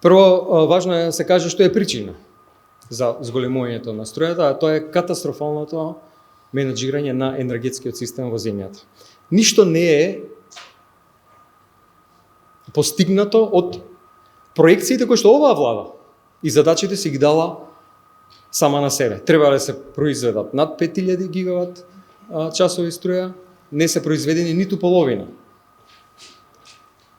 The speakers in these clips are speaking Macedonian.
Прво, важно е да се каже што е причина за зголемувањето на струјата, а тоа е катастрофалното менаџирање на енергетскиот систем во земјата. Ништо не е постигнато од проекциите кои што оваа влада и задачите си ги дала сама на себе. Треба да се произведат над 5000 гигават часови струја, не се произведени ниту половина.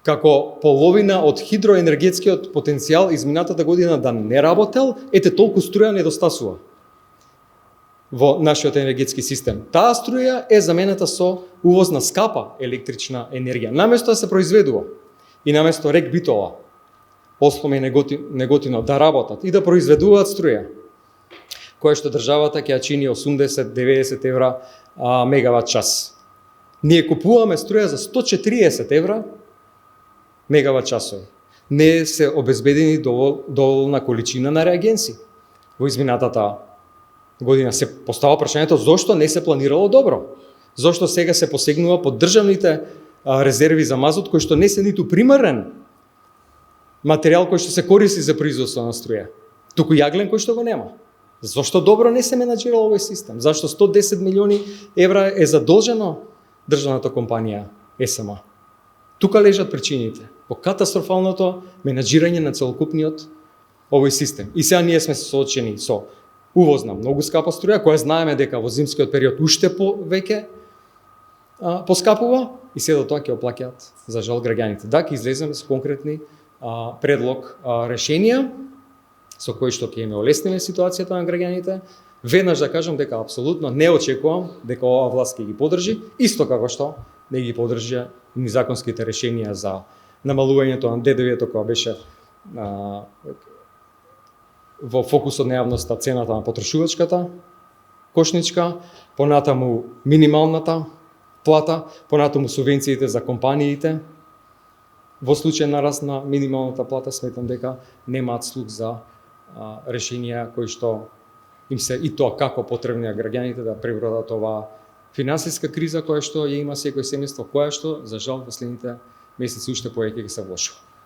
Како половина од хидроенергетскиот потенцијал изминатата година да не работел, ете толку струја недостасува во нашиот енергетски систем. Таа струја е заменета со увоз на скапа електрична енергија. Наместо да се произведува и наместо Рек Битола, Ослом и Неготино да работат и да произведуваат струја, која што државата ќе ја чини 80-90 евра мегават час. Ние купуваме струја за 140 евра мегават часови. Не се обезбедени доволна количина на реагенси. Во изминатата година се постава прашањето зошто не се планирало добро. Зошто сега се посегнува под државните резерви за мазот кои што не се ниту примарен материјал кој што се користи за производство на струја, туку јаглен кој што го нема. Зошто добро не се менаџирал овој систем? Зашто 110 милиони евра е задолжено државната компанија СМА? Тука лежат причините во катастрофалното менаџирање на целокупниот овој систем. И сега ние сме соочени со увоз на многу скапа струја, која знаеме дека во зимскиот период уште повеќе поскапува и се до тоа ќе оплаќаат за жал граѓаните. Да, ќе излеземе со конкретни предлог решенија со кои што ќе им олесниме ситуацијата на граѓаните. Веднаш да кажам дека апсолутно не очекувам дека оваа власт ќе ги подржи, исто како што не ги подржи ни законските решенија за намалувањето на ДДВ-то која беше во фокусот на јавноста цената на потрошувачката кошничка, понатаму минималната плата, понатаму субвенциите за компаниите. Во случај на раст на минималната плата сметам дека немаат слух за решенија кои што им се и тоа како потребни на граѓаните да пребродат оваа финансиска криза која што ја има секој семејство, која што за жал последните месеци уште повеќе ги се влошува.